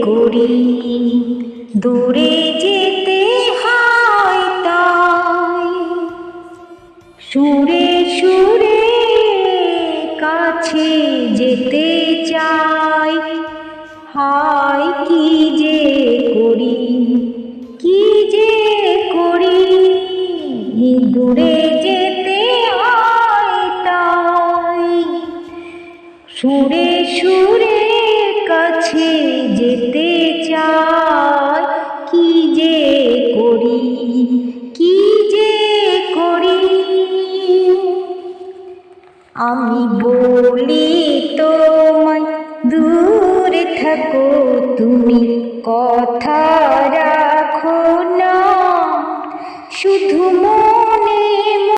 করি, দূরে যেতে হয় তাই সুরে সুরে কাছে যেতে চাই। হায় কি যে করি, কি যে করি, দূরে যেতে হয় তাই সুরে সুরে